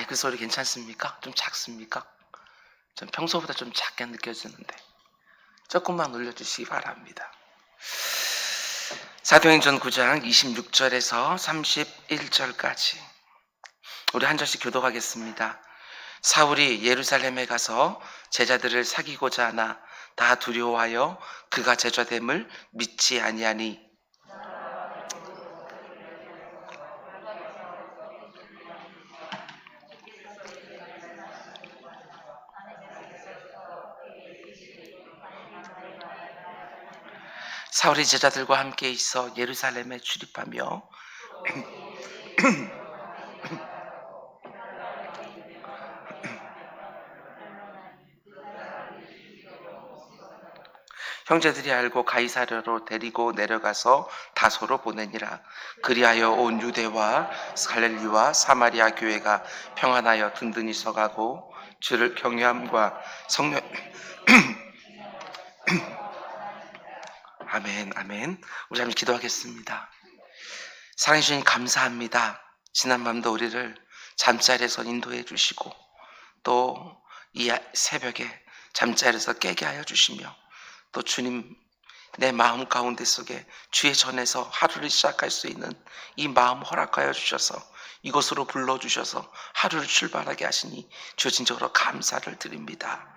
마이크 소리 괜찮습니까? 좀 작습니까? 전 평소보다 좀 작게 느껴지는데 조금만 올려주시기 바랍니다. 사도행전 9장 26절에서 31절까지 우리 한 절씩 교독하겠습니다. 사울이 예루살렘에 가서 제자들을 사귀고자 하나 다 두려워하여 그가 제자됨을 믿지 아니하니 사울이 제자들과 함께 있어 예루살렘에 출입하며 형제들이 알고 가이사랴로 데리고 내려가서 다소로 보내니라. 그리하여 온 유대와 갈릴리와 사마리아 교회가 평안하여 든든히 서가고 주를 경외함과 성령 아멘 아멘. 우리 한번 기도하겠습니다. 사랑해 주님 감사합니다. 지난밤도 우리를 잠자리에서 인도해 주시고 또 이 새벽에 잠자리에서 깨게 하여 주시며 또 주님 내 마음 가운데 속에 주의 전에서 하루를 시작할 수 있는 이 마음 허락하여 주셔서 이곳으로 불러주셔서 하루를 출발하게 하시니 주 진정으로 감사를 드립니다.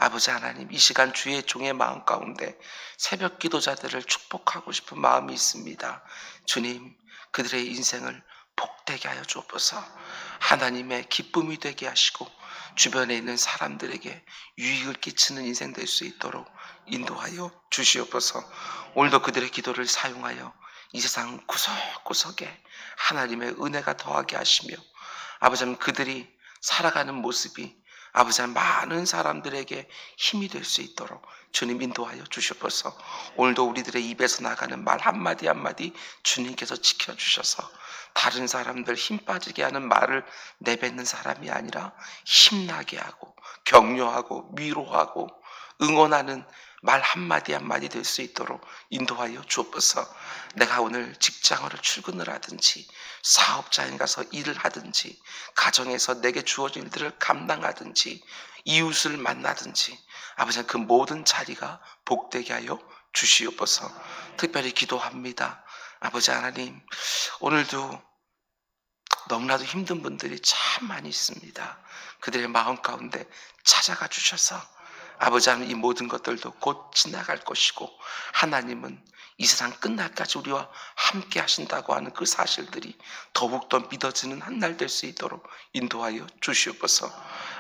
아버지 하나님, 이 시간 주의 종의 마음 가운데 새벽 기도자들을 축복하고 싶은 마음이 있습니다. 주님, 그들의 인생을 복되게 하여 주옵소서. 하나님의 기쁨이 되게 하시고 주변에 있는 사람들에게 유익을 끼치는 인생 될 수 있도록 인도하여 주시옵소서. 오늘도 그들의 기도를 사용하여 이 세상 구석구석에 하나님의 은혜가 더하게 하시며 아버지 하나님, 그들이 살아가는 모습이 아버지 하나님, 많은 사람들에게 힘이 될 수 있도록 주님 인도하여 주시옵소서. 오늘도 우리들의 입에서 나가는 말 한마디 한마디 주님께서 지켜주셔서 다른 사람들 힘 빠지게 하는 말을 내뱉는 사람이 아니라 힘나게 하고 격려하고 위로하고 응원하는 말 한마디 한마디 될 수 있도록 인도하여 주옵소서. 내가 오늘 직장으로 출근을 하든지 사업장에 가서 일을 하든지 가정에서 내게 주어진 일들을 감당하든지 이웃을 만나든지 아버지 그 모든 자리가 복되게 하여 주시옵소서. 특별히 기도합니다. 아버지 하나님, 오늘도 너무나도 힘든 분들이 참 많이 있습니다. 그들의 마음 가운데 찾아가 주셔서 아버지 하나님, 이 모든 것들도 곧 지나갈 것이고 하나님은 이 세상 끝날까지 우리와 함께 하신다고 하는 그 사실들이 더욱더 믿어지는 한 날 될 수 있도록 인도하여 주시옵소서.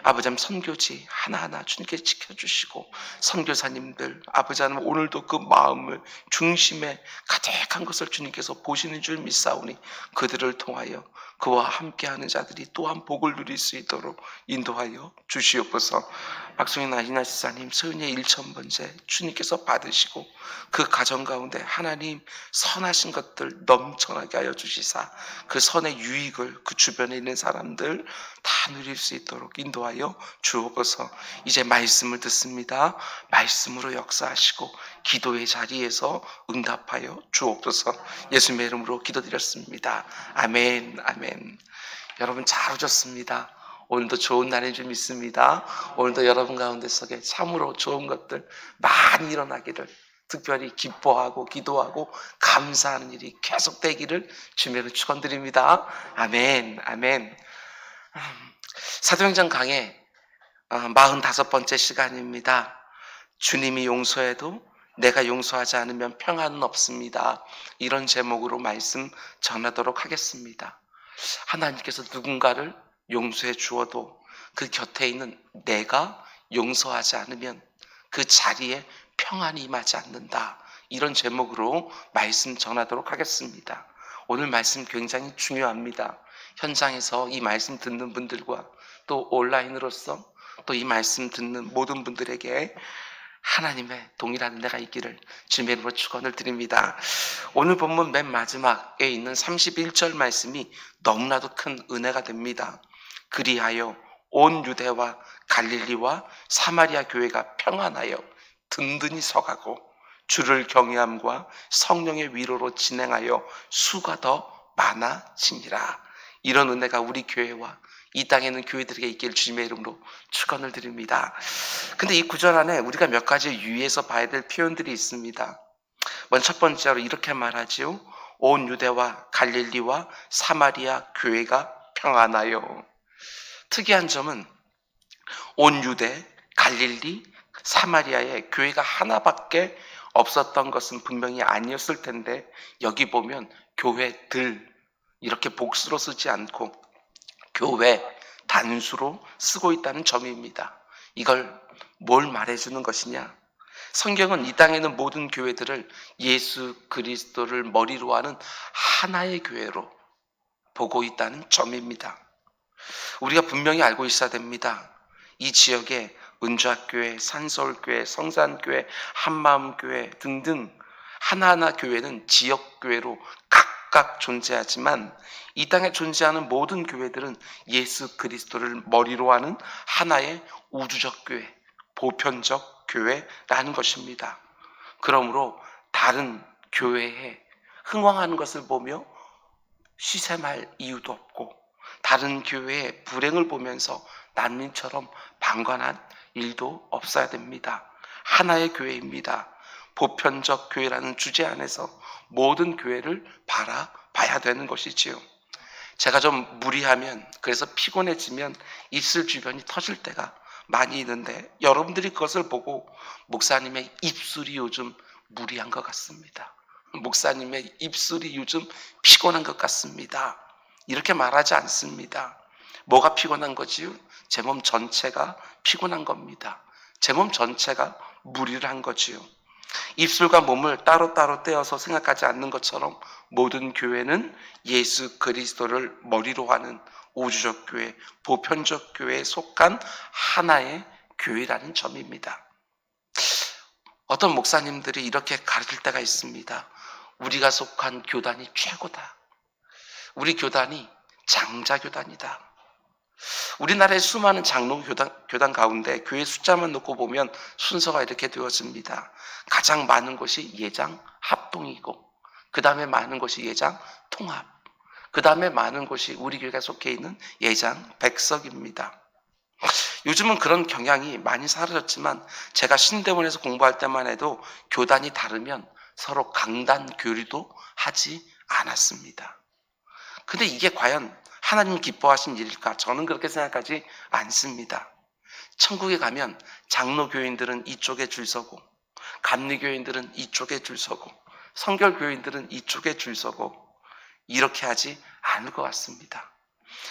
아버지 하나님, 선교지 하나하나 주님께 지켜주시고 선교사님들 아버지 하나님, 오늘도 그 마음을 중심에 가득한 것을 주님께서 보시는 줄 믿사오니 그들을 통하여 그와 함께하는 자들이 또한 복을 누릴 수 있도록 인도하여 주시옵소서. 박송인 이나 지사님 소윤의 1,000번째 주님께서 받으시고 그 가정 가운데 하나님 선하신 것들 넘쳐나게 하여 주시사 그 선의 유익을 그 주변에 있는 사람들 다 누릴 수 있도록 인도하여 주옵소서. 이제 말씀을 듣습니다. 말씀으로 역사하시고 기도의 자리에서 응답하여 주옵소서. 예수님의 이름으로 기도드렸습니다. 아멘 아멘. 여러분 잘 오셨습니다. 오늘도 좋은 날인 줄 믿습니다. 오늘도 여러분 가운데 속에 참으로 좋은 것들 많이 일어나기를, 특별히 기뻐하고 기도하고 감사하는 일이 계속되기를 주님으로 축원드립니다. 아멘 아멘. 사도행전 강의 45번째 시간입니다. 주님이 용서해도 내가 용서하지 않으면 평안은 없습니다. 이런 제목으로 말씀 전하도록 하겠습니다. 하나님께서 누군가를 용서해 주어도 그 곁에 있는 내가 용서하지 않으면 그 자리에 평안이 임하지 않는다. 이런 제목으로 말씀 전하도록 하겠습니다. 오늘 말씀 굉장히 중요합니다. 현장에서 이 말씀 듣는 분들과 또 온라인으로서 또 이 말씀 듣는 모든 분들에게 하나님의 동일한 은혜가 있기를 주님의 이름으로 축원을 드립니다. 오늘 본문 맨 마지막에 있는 31절 말씀이 너무나도 큰 은혜가 됩니다. 그리하여 온 유대와 갈릴리와 사마리아 교회가 평안하여 든든히 서가고 주를 경외함과 성령의 위로로 진행하여 수가 더 많아지니라. 이런 은혜가 우리 교회와 이 땅에 있는 교회들에게 있기를 주님의 이름으로 축원을 드립니다. 근데 이 구절 안에 우리가 몇 가지 유의해서 봐야 될 표현들이 있습니다. 먼저 첫 번째로 이렇게 말하지요. 온 유대와 갈릴리와 사마리아 교회가 평안하여. 특이한 점은 온 유대, 갈릴리, 사마리아에 교회가 하나밖에 없었던 것은 분명히 아니었을 텐데 여기 보면 교회들 이렇게 복수로 쓰지 않고 교회 단수로 쓰고 있다는 점입니다. 이걸 뭘 말해주는 것이냐? 성경은 이 땅에 있는 모든 교회들을 예수 그리스도를 머리로 하는 하나의 교회로 보고 있다는 점입니다. 우리가 분명히 알고 있어야 됩니다. 이 지역에 은좌교회, 산서울교회, 성산교회, 한마음교회 등등 하나하나 교회는 지역교회로 각각 존재하지만 이 땅에 존재하는 모든 교회들은 예수 그리스도를 머리로 하는 하나의 우주적 교회, 보편적 교회라는 것입니다. 그러므로 다른 교회에 흥왕하는 것을 보며 시샘할 이유도 없고 다른 교회의 불행을 보면서 난민처럼 방관한 일도 없어야 됩니다. 하나의 교회입니다. 보편적 교회라는 주제 안에서 모든 교회를 바라봐야 되는 것이지요. 제가 좀 무리하면, 그래서 피곤해지면 입술 주변이 터질 때가 많이 있는데 여러분들이 그것을 보고 목사님의 입술이 요즘 무리한 것 같습니다. 목사님의 입술이 요즘 피곤한 것 같습니다. 이렇게 말하지 않습니다. 뭐가 피곤한 거지요? 제 몸 전체가 피곤한 겁니다. 제 몸 전체가 무리를 한 거지요. 입술과 몸을 따로따로 떼어서 생각하지 않는 것처럼 모든 교회는 예수 그리스도를 머리로 하는 우주적 교회, 보편적 교회에 속한 하나의 교회라는 점입니다. 어떤 목사님들이 이렇게 가르칠 때가 있습니다. 우리가 속한 교단이 최고다. 우리 교단이 장자교단이다. 우리나라의 수많은 장로 교단 가운데 교회 숫자만 놓고 보면 순서가 이렇게 되어집니다. 가장 많은 곳이 예장 합동이고 그 다음에 많은 곳이 예장 통합, 그 다음에 많은 곳이 우리 교회가 속해 있는 예장 백석입니다. 요즘은 그런 경향이 많이 사라졌지만 제가 신대원에서 공부할 때만 해도 교단이 다르면 서로 강단 교류도 하지 않았습니다. 근데 이게 과연 하나님 기뻐하신 일일까? 저는 그렇게 생각하지 않습니다. 천국에 가면 장로교인들은 이쪽에 줄 서고 감리교인들은 이쪽에 줄 서고 성결교인들은 이쪽에 줄 서고 이렇게 하지 않을 것 같습니다.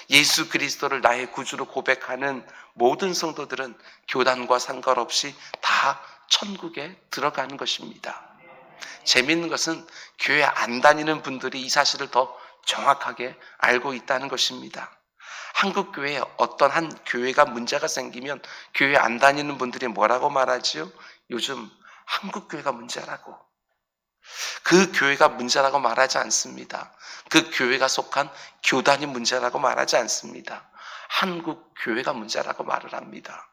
예수 그리스도를 나의 구주로 고백하는 모든 성도들은 교단과 상관없이 다 천국에 들어가는 것입니다. 재미있는 것은 교회 안 다니는 분들이 이 사실을 더 정확하게 알고 있다는 것입니다. 한국 교회에 어떤 한 교회가 문제가 생기면 교회 안 다니는 분들이 뭐라고 말하지요? 요즘 한국 교회가 문제라고. 그 교회가 문제라고 말하지 않습니다. 그 교회가 속한 교단이 문제라고 말하지 않습니다. 한국 교회가 문제라고 말을 합니다.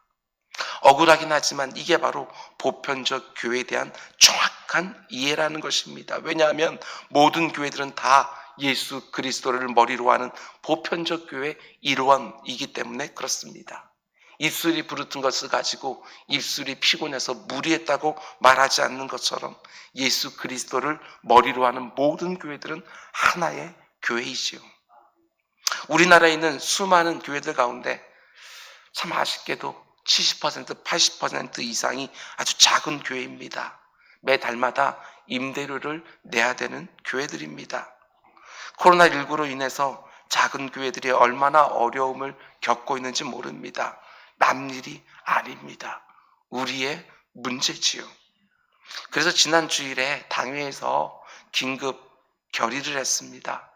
억울하긴 하지만 이게 바로 보편적 교회에 대한 정확한 이해라는 것입니다. 왜냐하면 모든 교회들은 다 예수 그리스도를 머리로 하는 보편적 교회의 일원이기 때문에 그렇습니다. 입술이 부르튼 것을 가지고 입술이 피곤해서 무리했다고 말하지 않는 것처럼 예수 그리스도를 머리로 하는 모든 교회들은 하나의 교회이지요. 우리나라에 있는 수많은 교회들 가운데 참 아쉽게도 70%, 80% 이상이 아주 작은 교회입니다. 매 달마다 임대료를 내야 되는 교회들입니다. 코로나19로 인해서 작은 교회들이 얼마나 어려움을 겪고 있는지 모릅니다. 남일이 아닙니다. 우리의 문제지요. 그래서 지난 주일에 당회에서 긴급 결의를 했습니다.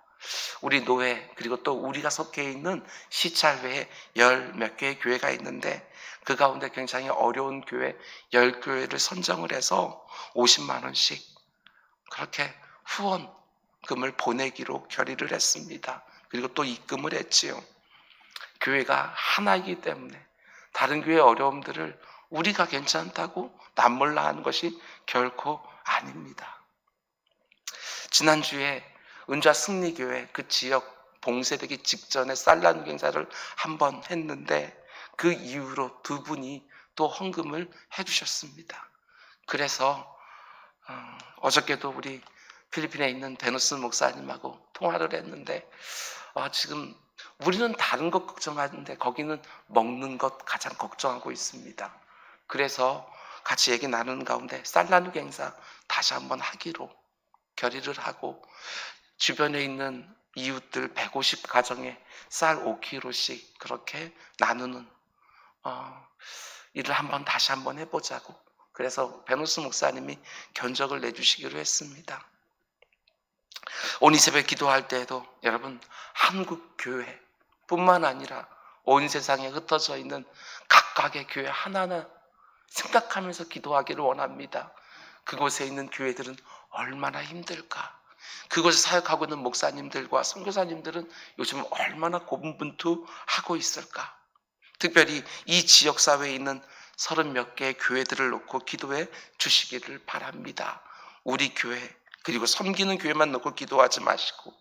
우리 노회 그리고 또 우리가 속해 있는 시찰회에 10몇 개의 교회가 있는데 그 가운데 굉장히 어려운 교회 10교회를 선정을 해서 50만 원씩 그렇게 후원금을 보내기로 결의를 했습니다. 그리고 또 입금을 했지요. 교회가 하나이기 때문에 다른 교회의 어려움들을 우리가 괜찮다고 남몰라 하는 것이 결코 아닙니다. 지난주에 은좌 승리교회 그 지역 봉쇄되기 직전에 쌀 나누기 행사를 한번 했는데 그 이후로 두 분이 또 헌금을 해주셨습니다. 그래서 어저께도 우리 필리핀에 있는 베누스 목사님하고 통화를 했는데 지금 우리는 다른 것 걱정하는데 거기는 먹는 것 가장 걱정하고 있습니다. 그래서 같이 얘기 나누는 가운데 쌀 나누기 행사 다시 한번 하기로 결의를 하고 주변에 있는 이웃들 150가정에 쌀 5kg씩 그렇게 나누는 일을 다시 한번 해보자고. 그래서 베누스 목사님이 견적을 내주시기로 했습니다. 오늘 이 새벽 기도할 때에도 여러분 한국 교회 뿐만 아니라 온 세상에 흩어져 있는 각각의 교회 하나하나 생각하면서 기도하기를 원합니다. 그곳에 있는 교회들은 얼마나 힘들까? 그곳에 사역하고 있는 목사님들과 선교사님들은 요즘 얼마나 고분분투하고 있을까? 특별히 이 지역사회에 있는 30몇 개의 교회들을 놓고 기도해 주시기를 바랍니다. 우리 교회 그리고 섬기는 교회만 놓고 기도하지 마시고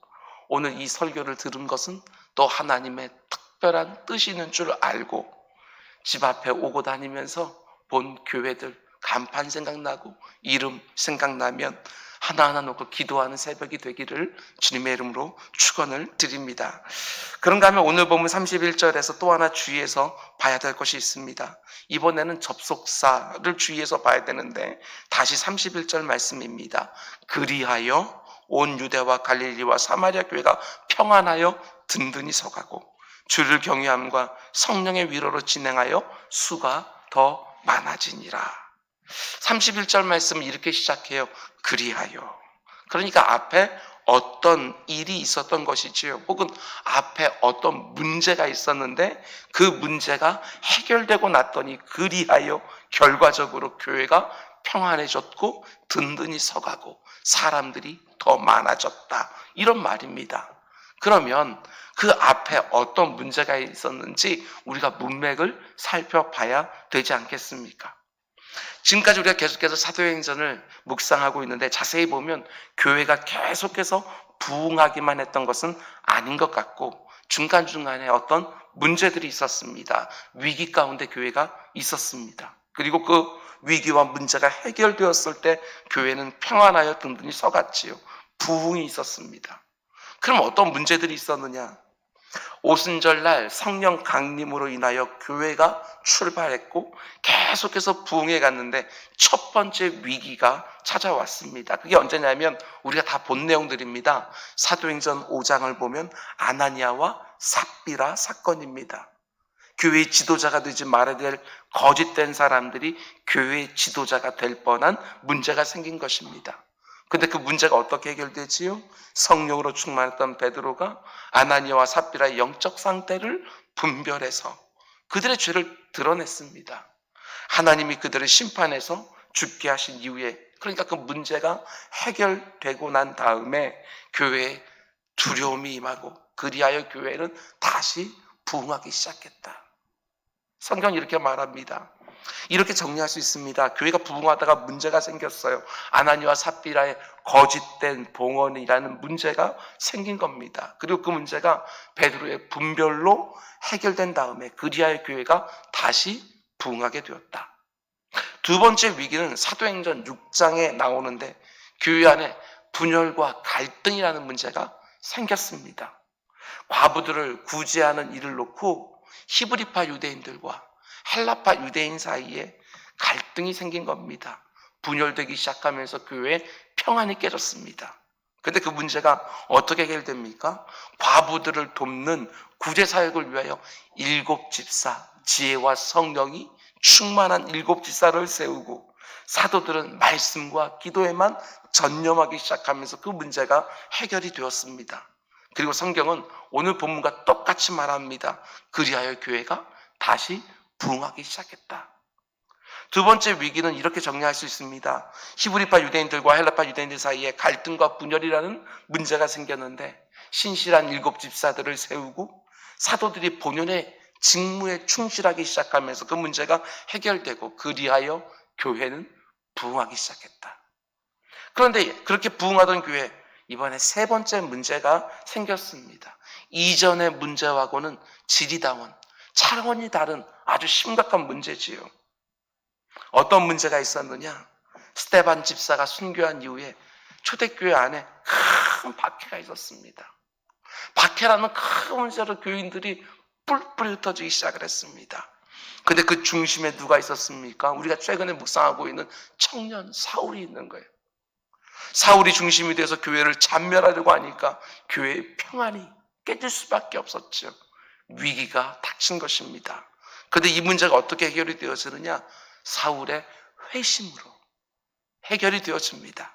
오늘 이 설교를 들은 것은 또 하나님의 특별한 뜻이 있는 줄 알고 집 앞에 오고 다니면서 본 교회들 간판 생각나고 이름 생각나면 하나하나 놓고 기도하는 새벽이 되기를 주님의 이름으로 축원을 드립니다. 그런가 하면 오늘 보면 31절에서 또 하나 주의해서 봐야 될 것이 있습니다. 이번에는 접속사를 주의해서 봐야 되는데 다시 31절 말씀입니다. 그리하여 온 유대와 갈릴리와 사마리아 교회가 평안하여 든든히 서가고 주를 경외함과 성령의 위로로 진행하여 수가 더 많아지니라. 31절 말씀은 이렇게 시작해요. 그리하여. 그러니까 앞에 어떤 일이 있었던 것이지요. 혹은 앞에 어떤 문제가 있었는데 그 문제가 해결되고 났더니 그리하여 결과적으로 교회가 평안해졌고 든든히 서가고 사람들이 더 많아졌다. 이런 말입니다. 그러면 그 앞에 어떤 문제가 있었는지 우리가 문맥을 살펴봐야 되지 않겠습니까? 지금까지 우리가 계속해서 사도행전을 묵상하고 있는데 자세히 보면 교회가 계속해서 부흥하기만 했던 것은 아닌 것 같고 중간중간에 어떤 문제들이 있었습니다. 위기 가운데 교회가 있었습니다. 그리고 그 위기와 문제가 해결되었을 때 교회는 평안하여 든든히 서갔지요. 부흥이 있었습니다. 그럼 어떤 문제들이 있었느냐? 오순절날 성령 강림으로 인하여 교회가 출발했고 계속해서 부흥해 갔는데 첫 번째 위기가 찾아왔습니다. 그게 언제냐면 우리가 다 본 내용들입니다. 사도행전 5장을 보면 아나니아와 삽비라 사건입니다. 교회의 지도자가 되지 말아야 될 거짓된 사람들이 교회의 지도자가 될 뻔한 문제가 생긴 것입니다. 근데 그 문제가 어떻게 해결되지요? 성령으로 충만했던 베드로가 아나니아와 삽비라의 영적 상태를 분별해서 그들의 죄를 드러냈습니다. 하나님이 그들을 심판해서 죽게 하신 이후에 그러니까 그 문제가 해결되고 난 다음에 교회에 두려움이 임하고 그리하여 교회는 다시 부흥하기 시작했다. 성경이 이렇게 말합니다. 이렇게 정리할 수 있습니다. 교회가 부흥하다가 문제가 생겼어요. 아나니아와 삽비라의 거짓된 봉헌이라는 문제가 생긴 겁니다. 그리고 그 문제가 베드로의 분별로 해결된 다음에 그리하여 교회가 다시 부흥하게 되었다. 두 번째 위기는 사도행전 6장에 나오는데 교회 안에 분열과 갈등이라는 문제가 생겼습니다. 과부들을 구제하는 일을 놓고 히브리파 유대인들과 헬라파 유대인 사이에 갈등이 생긴 겁니다. 분열되기 시작하면서 교회에 평안이 깨졌습니다. 그런데 그 문제가 어떻게 해결됩니까? 과부들을 돕는 구제사역을 위하여 7집사, 지혜와 성령이 충만한 7집사를 세우고 사도들은 말씀과 기도에만 전념하기 시작하면서 그 문제가 해결이 되었습니다. 그리고 성경은 오늘 본문과 똑같이 말합니다. 그리하여 교회가 다시 부흥하기 시작했다. 두 번째 위기는 이렇게 정리할 수 있습니다. 히브리파 유대인들과 헬라파 유대인들 사이에 갈등과 분열이라는 문제가 생겼는데 신실한 7집사들을 세우고 사도들이 본연의 직무에 충실하기 시작하면서 그 문제가 해결되고 그리하여 교회는 부흥하기 시작했다. 그런데 그렇게 부흥하던 교회 이번에 세 번째 문제가 생겼습니다. 이전의 문제하고는 질이 다운, 차원이 다른 아주 심각한 문제지요. 어떤 문제가 있었느냐? 스데반 집사가 순교한 이후에 초대교회 안에 큰 박해가 있었습니다. 박해라는 큰 문제로 교인들이 뿔뿔이 흩어지기 시작을 했습니다. 근데 그 중심에 누가 있었습니까? 우리가 최근에 묵상하고 있는 청년 사울이 있는 거예요. 사울이 중심이 돼서 교회를 잔멸하려고 하니까 교회의 평안이 깨질 수밖에 없었죠. 위기가 닥친 것입니다. 그런데 이 문제가 어떻게 해결이 되어지느냐? 사울의 회심으로 해결이 되어집니다.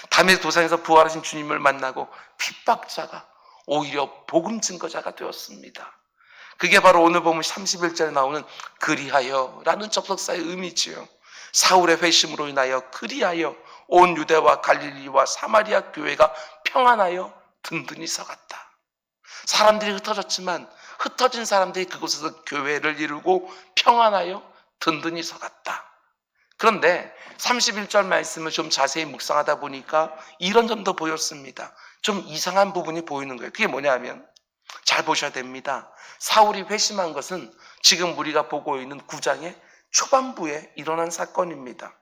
다메섹 도상에서 부활하신 주님을 만나고 핍박자가 오히려 복음 증거자가 되었습니다. 그게 바로 오늘 보면 31절에 나오는 그리하여라는 접속사의 의미지요. 사울의 회심으로 인하여 그리하여 온 유대와 갈릴리와 사마리아 교회가 평안하여 든든히 서갔다. 사람들이 흩어졌지만 흩어진 사람들이 그곳에서 교회를 이루고 평안하여 든든히 서갔다. 그런데 31절 말씀을 좀 자세히 묵상하다 보니까 이런 점도 보였습니다. 좀 이상한 부분이 보이는 거예요. 그게 뭐냐면 잘 보셔야 됩니다. 사울이 회심한 것은 지금 우리가 보고 있는 9장의 초반부에 일어난 사건입니다.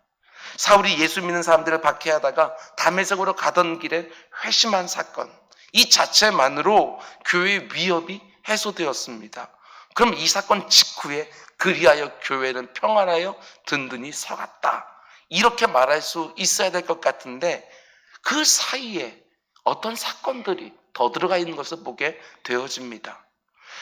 사울이 예수 믿는 사람들을 박해하다가 다메섹으로 가던 길에 회심한 사건, 이 자체만으로 교회의 위협이 해소되었습니다. 그럼 이 사건 직후에 그리하여 교회는 평안하여 든든히 서갔다, 이렇게 말할 수 있어야 될 것 같은데 그 사이에 어떤 사건들이 더 들어가 있는 것을 보게 되어집니다.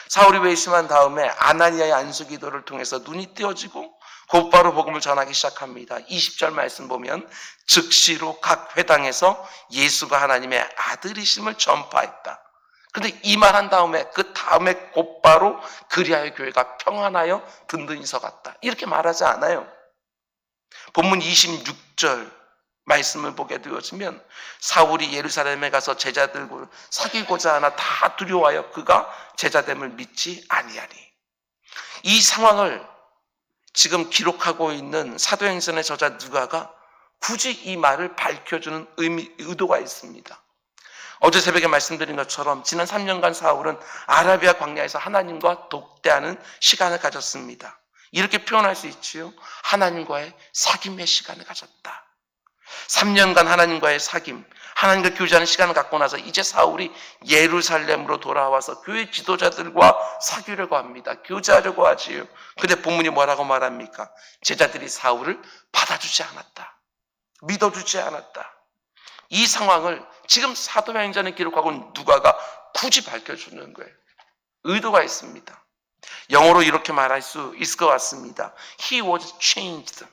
사울이 회심한 다음에 아나니아의 안수기도를 통해서 눈이 띄어지고 곧바로 복음을 전하기 시작합니다. 20절 말씀 보면 즉시로 각 회당에서 예수가 하나님의 아들이심을 전파했다. 그런데 이 말한 다음에 그 다음에 곧바로 그리하여 교회가 평안하여 든든히 서갔다, 이렇게 말하지 않아요. 본문 26절 말씀을 보게 되어지면 사울이 예루살렘에 가서 제자들과 사귀고자 하나 다 두려워하여 그가 제자됨을 믿지 아니하니. 이 상황을 지금 기록하고 있는 사도행전의 저자 누가가 굳이 이 말을 밝혀주는 의도가 있습니다. 어제 새벽에 말씀드린 것처럼 지난 3년간 사울은 아라비아 광야에서 하나님과 독대하는 시간을 가졌습니다. 이렇게 표현할 수 있지요. 하나님과의 사귐의 시간을 가졌다. 3년간 하나님과의 사귐, 하나님과 교제하는 시간을 갖고 나서 이제 사울이 예루살렘으로 돌아와서 교회 지도자들과 사귀려고 합니다. 교제하려고 하지요. 근데 본문이 뭐라고 말합니까? 제자들이 사울을 받아주지 않았다, 믿어주지 않았다. 이 상황을 지금 사도행전에 기록하고 있는 누가가 굳이 밝혀주는 거예요. 의도가 있습니다. 영어로 이렇게 말할 수 있을 것 같습니다. He was changed,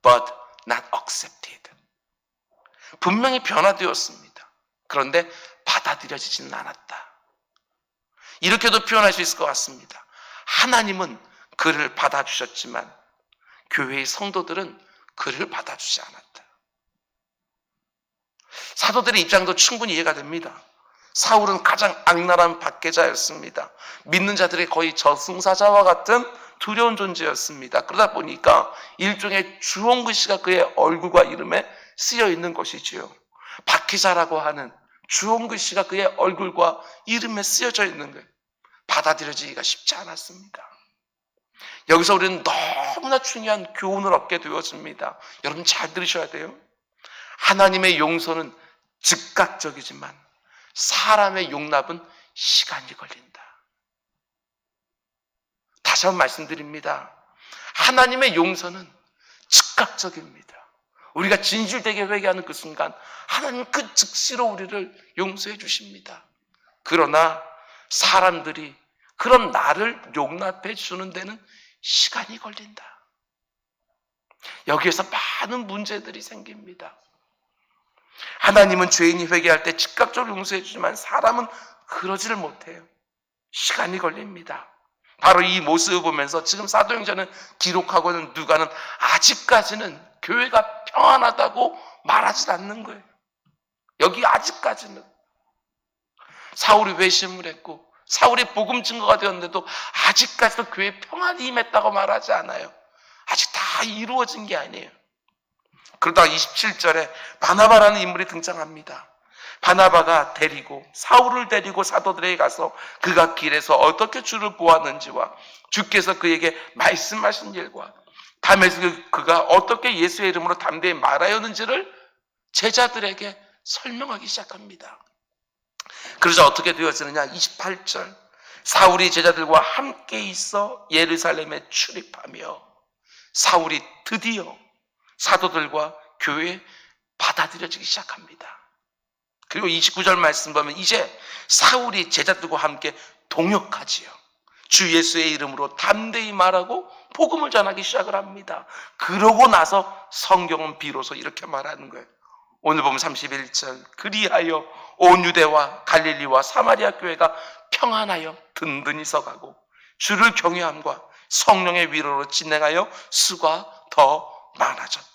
but not accepted. 분명히 변화되었습니다. 그런데 받아들여지지는 않았다. 이렇게도 표현할 수 있을 것 같습니다. 하나님은 그를 받아주셨지만 교회의 성도들은 그를 받아주지 않았다. 사도들의 입장도 충분히 이해가 됩니다. 사울은 가장 악랄한 박해자였습니다. 믿는 자들의 거의 저승사자와 같은 두려운 존재였습니다. 그러다 보니까 일종의 주홍글씨가 그의 얼굴과 이름에 쓰여 있는 것이지요. 박해자라고 하는 주홍글씨가 그의 얼굴과 이름에 쓰여져 있는 거예요. 받아들여지기가 쉽지 않았습니다. 여기서 우리는 너무나 중요한 교훈을 얻게 되어집니다. 여러분 잘 들으셔야 돼요. 하나님의 용서는 즉각적이지만 사람의 용납은 시간이 걸린다. 다시 한번 말씀드립니다. 하나님의 용서는 즉각적입니다. 우리가 진실되게 회개하는 그 순간 하나님 그 즉시로 우리를 용서해 주십니다. 그러나 사람들이 그런 나를 용납해 주는 데는 시간이 걸린다. 여기에서 많은 문제들이 생깁니다. 하나님은 죄인이 회개할 때 즉각적으로 용서해 주지만 사람은 그러지를 못해요. 시간이 걸립니다. 바로 이 모습을 보면서 지금 사도행전을 기록하고 있는 누가는 아직까지는 교회가 평안하다고 말하지 않는 거예요. 여기 아직까지는 사울이 회심을 했고 사울이 복음 증거가 되었는데도 아직까지도 교회에 평안이 임했다고 말하지 않아요. 아직 다 이루어진 게 아니에요. 그러다가 27절에 바나바라는 인물이 등장합니다. 바나바가 데리고 사울을 데리고 사도들에게 가서 그가 길에서 어떻게 주를 보았는지와 주께서 그에게 말씀하신 일과 담에서 그가 어떻게 예수의 이름으로 담대히 말하였는지를 제자들에게 설명하기 시작합니다. 그러자 어떻게 되어지느냐? 28절, 사울이 제자들과 함께 있어 예루살렘에 출입하며 사울이 드디어 사도들과 교회에 받아들여지기 시작합니다. 그리고 29절 말씀 보면 이제 사울이 제자들과 함께 동역하지요. 주 예수의 이름으로 담대히 말하고 복음을 전하기 시작을 합니다. 그러고 나서 성경은 비로소 이렇게 말하는 거예요. 오늘 보면 31절, 그리하여 온 유대와 갈릴리와 사마리아 교회가 평안하여 든든히 서가고 주를 경외함과 성령의 위로로 진행하여 수가 더 많아졌다.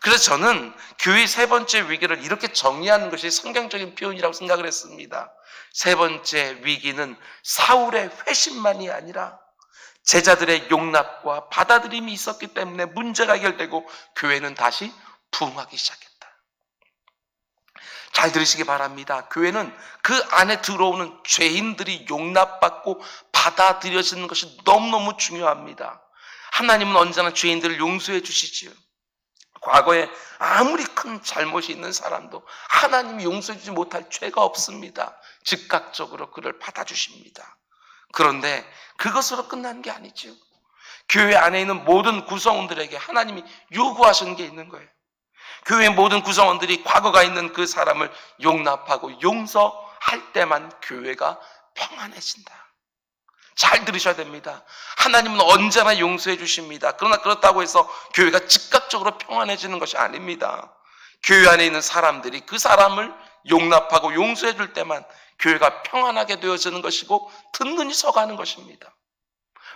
그래서 저는 교회의 세 번째 위기를 이렇게 정리하는 것이 성경적인 표현이라고 생각을 했습니다. 세 번째 위기는 사울의 회심만이 아니라 제자들의 용납과 받아들임이 있었기 때문에 문제가 해결되고 교회는 다시 부흥하기 시작했다. 잘 들으시기 바랍니다. 교회는 그 안에 들어오는 죄인들이 용납받고 받아들여지는 것이 너무너무 중요합니다. 하나님은 언제나 죄인들을 용서해 주시지요. 과거에 아무리 큰 잘못이 있는 사람도 하나님이 용서해 주지 못할 죄가 없습니다. 즉각적으로 그를 받아주십니다. 그런데 그것으로 끝나는 게 아니죠. 교회 안에 있는 모든 구성원들에게 하나님이 요구하시는 게 있는 거예요. 교회 모든 구성원들이 과거가 있는 그 사람을 용납하고 용서할 때만 교회가 평안해진다. 잘 들으셔야 됩니다. 하나님은 언제나 용서해 주십니다. 그러나 그렇다고 해서 교회가 즉각적으로 평안해지는 것이 아닙니다. 교회 안에 있는 사람들이 그 사람을 용납하고 용서해 줄 때만 교회가 평안하게 되어지는 것이고 든든히 서가는 것입니다.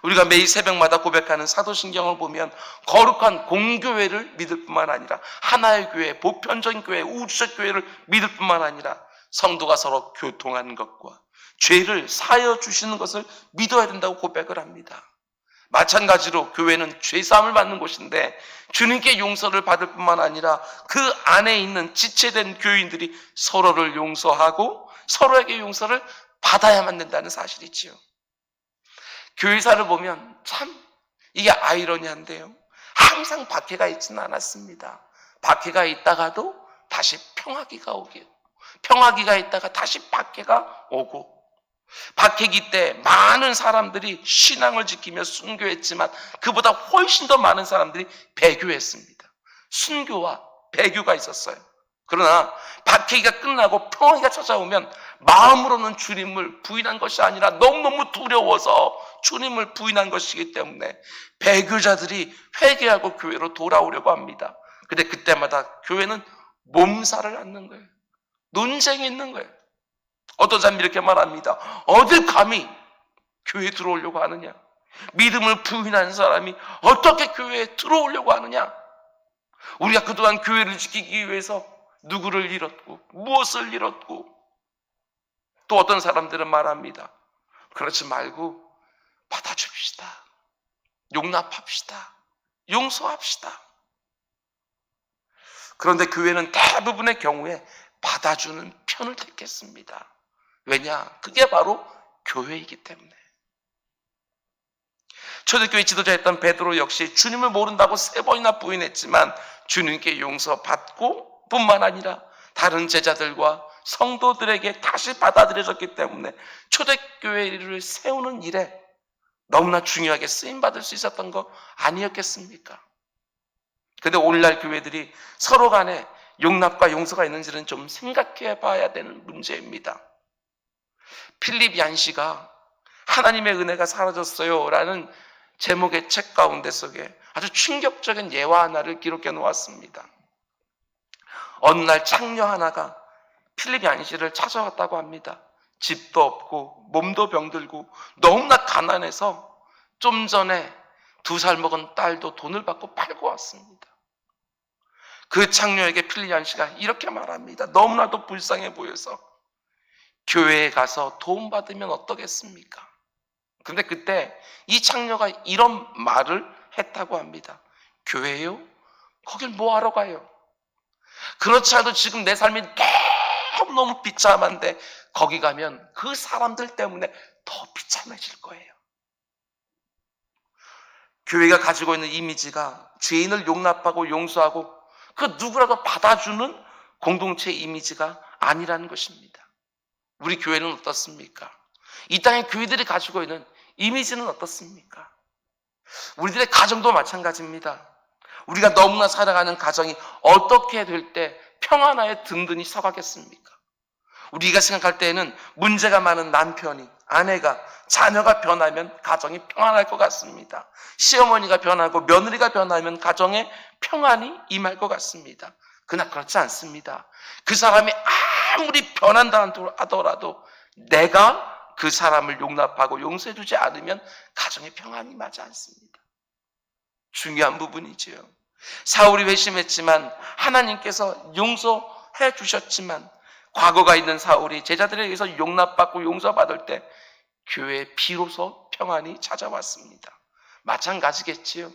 우리가 매일 새벽마다 고백하는 사도신경을 보면 거룩한 공교회를 믿을 뿐만 아니라 하나의 교회, 보편적인 교회, 우주적 교회를 믿을 뿐만 아니라 성도가 서로 교통하는 것과 죄를 사하여 주시는 것을 믿어야 된다고 고백을 합니다. 마찬가지로 교회는 죄사함을 받는 곳인데 주님께 용서를 받을 뿐만 아니라 그 안에 있는 지체된 교인들이 서로를 용서하고 서로에게 용서를 받아야만 된다는 사실이지요. 교회사를 보면 참 이게 아이러니한데요. 항상 박해가 있지는 않았습니다. 박해가 있다가도 다시 평화기가 오고 평화기가 있다가 다시 박해가 오고 박해기 때 많은 사람들이 신앙을 지키며 순교했지만 그보다 훨씬 더 많은 사람들이 배교했습니다. 순교와 배교가 있었어요. 그러나 박해기가 끝나고 평화기가 찾아오면 마음으로는 주님을 부인한 것이 아니라 너무너무 두려워서 주님을 부인한 것이기 때문에 배교자들이 회개하고 교회로 돌아오려고 합니다. 근데 그때마다 교회는 몸살을 앓는 거예요. 논쟁이 있는 거예요. 어떤 사람이 이렇게 말합니다. 어딜 감히 교회에 들어오려고 하느냐? 믿음을 부인한 사람이 어떻게 교회에 들어오려고 하느냐? 우리가 그동안 교회를 지키기 위해서 누구를 잃었고 무엇을 잃었고 또 어떤 사람들은 말합니다. 그렇지 말고 받아줍시다. 용납합시다. 용서합시다. 그런데 교회는 대부분의 경우에 받아주는 편을 택했습니다. 왜냐? 그게 바로 교회이기 때문에. 초대교회 지도자였던 베드로 역시 주님을 모른다고 3번이나 부인했지만 주님께 용서받고 뿐만 아니라 다른 제자들과 성도들에게 다시 받아들여졌기 때문에 초대교회를 세우는 일에 너무나 중요하게 쓰임받을 수 있었던 거 아니었겠습니까? 그런데 오늘날 교회들이 서로 간에 용납과 용서가 있는지는 좀 생각해 봐야 되는 문제입니다. 필립 얀시가 하나님의 은혜가 사라졌어요 라는 제목의 책 가운데 속에 아주 충격적인 예화 하나를 기록해 놓았습니다. 어느 날 창녀 하나가 필립 얀시를 찾아왔다고 합니다. 집도 없고 몸도 병들고 너무나 가난해서 좀 전에 2살 먹은 딸도 돈을 받고 팔고 왔습니다. 그 창녀에게 필립 얀시가 이렇게 말합니다. 너무나도 불쌍해 보여서 교회에 가서 도움 받으면 어떠겠습니까? 그런데 그때 이 창녀가 이런 말을 했다고 합니다. 교회요? 거길 뭐하러 가요? 그렇지 않아도 지금 내 삶이 너무너무 비참한데 거기 가면 그 사람들 때문에 더 비참해질 거예요. 교회가 가지고 있는 이미지가 죄인을 용납하고 용서하고 그 누구라도 받아주는 공동체 이미지가 아니라는 것입니다. 우리 교회는 어떻습니까? 이 땅의 교회들이 가지고 있는 이미지는 어떻습니까? 우리들의 가정도 마찬가지입니다. 우리가 너무나 사랑하는 가정이 어떻게 될 때 평안하에 든든히 서가겠습니까? 우리가 생각할 때에는 문제가 많은 남편이, 아내가, 자녀가 변하면 가정이 평안할 것 같습니다. 시어머니가 변하고 며느리가 변하면 가정에 평안이 임할 것 같습니다. 그러나 그렇지 않습니다. 그 사람이 아무리 변한다 하더라도 내가 그 사람을 용납하고 용서해주지 않으면 가정에 평안이 임하지 않습니다. 중요한 부분이지요. 사울이 회심했지만 하나님께서 용서해 주셨지만 과거가 있는 사울이 제자들에 의해서 용납받고 용서받을 때 교회에 비로소 평안이 찾아왔습니다. 마찬가지겠지요.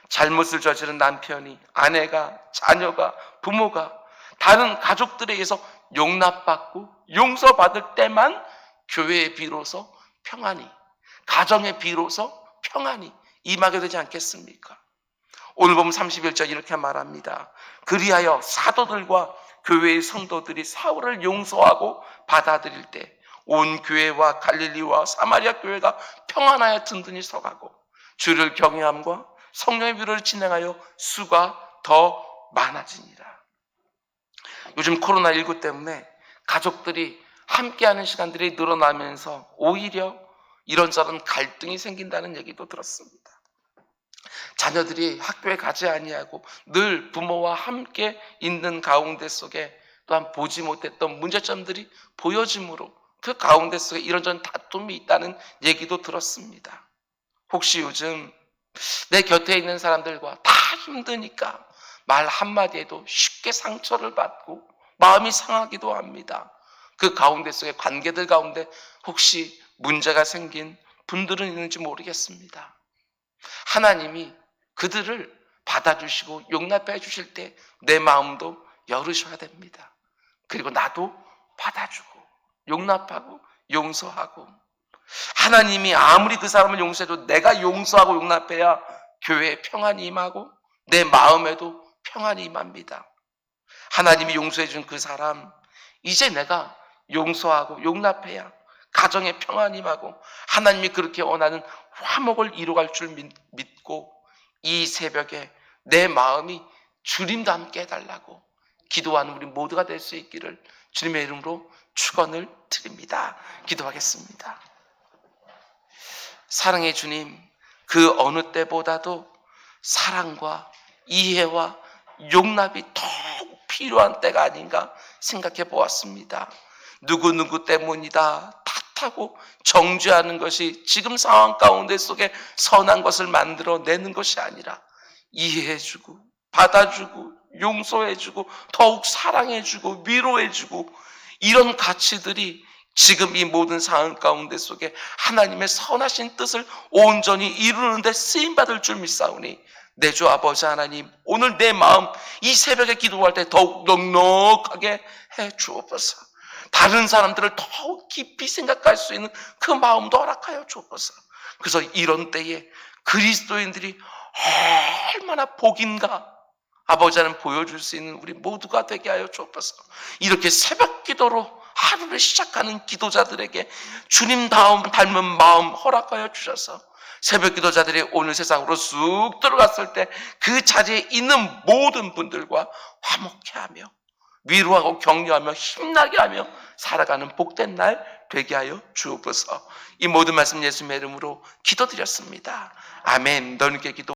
잘못을 저지른 남편이, 아내가, 자녀가, 부모가 다른 가족들에 의해서 용납받고 용서받을 때만 교회에 비로소 평안이, 가정에 비로소 평안이 임하게 되지 않겠습니까? 오늘 보면 31절 이렇게 말합니다. 그리하여 사도들과 교회의 성도들이 사울을 용서하고 받아들일 때 온 교회와 갈릴리와 사마리아 교회가 평안하여 든든히 서가고 주를 경외함과 성령의 위로를 진행하여 수가 더 많아지니라. 요즘 코로나19 때문에 가족들이 함께하는 시간들이 늘어나면서 오히려 이런저런 갈등이 생긴다는 얘기도 들었습니다. 자녀들이 학교에 가지 아니하고 늘 부모와 함께 있는 가운데 속에 또한 보지 못했던 문제점들이 보여지므로 그 가운데 속에 이런저런 다툼이 있다는 얘기도 들었습니다. 혹시 요즘 내 곁에 있는 사람들과 다 힘드니까 말 한마디에도 쉽게 상처를 받고 마음이 상하기도 합니다. 그 가운데 속에 관계들 가운데 혹시 문제가 생긴 분들은 있는지 모르겠습니다. 하나님이 그들을 받아주시고 용납해 주실 때 내 마음도 열으셔야 됩니다. 그리고 나도 받아주고 용납하고 용서하고, 하나님이 아무리 그 사람을 용서해도 내가 용서하고 용납해야 교회에 평안이 임하고 내 마음에도 평안이 임합니다. 하나님이 용서해 준 그 사람, 이제 내가 용서하고 용납해야 가정에 평안이 임하고 하나님이 그렇게 원하는 화목을 이루어갈 줄 믿고 이 새벽에 내 마음이 주님과 함께 해달라고 기도하는 우리 모두가 될 수 있기를 주님의 이름으로 축원을 드립니다. 기도하겠습니다. 사랑의 주님, 그 어느 때보다도 사랑과 이해와 용납이 더욱 필요한 때가 아닌가 생각해 보았습니다. 누구 때문이다 탓하고 정죄하는 것이 지금 상황 가운데 속에 선한 것을 만들어내는 것이 아니라 이해해주고 받아주고 용서해주고 더욱 사랑해주고 위로해주고 이런 가치들이 지금 이 모든 상황 가운데 속에 하나님의 선하신 뜻을 온전히 이루는 데 쓰임받을 줄 믿사오니 내 주 아버지 하나님, 오늘 내 마음 이 새벽에 기도할 때 더욱 넉넉하게 해 주옵소서. 다른 사람들을 더욱 깊이 생각할 수 있는 그 마음도 허락하여 주옵소서. 그래서 이런 때에 그리스도인들이 얼마나 복인가 아버지는 보여줄 수 있는 우리 모두가 되게 하여 주옵소서. 이렇게 새벽 기도로 하루를 시작하는 기도자들에게 주님 닮은 마음 허락하여 주셔서 새벽 기도자들이 오늘 세상으로 쑥 들어갔을 때 그 자리에 있는 모든 분들과 화목해하며 위로하고 격려하며 힘나게 하며 살아가는 복된 날 되게 하여 주옵소서. 이 모든 말씀 예수님의 이름으로 기도드렸습니다. 아멘. 너님께 기도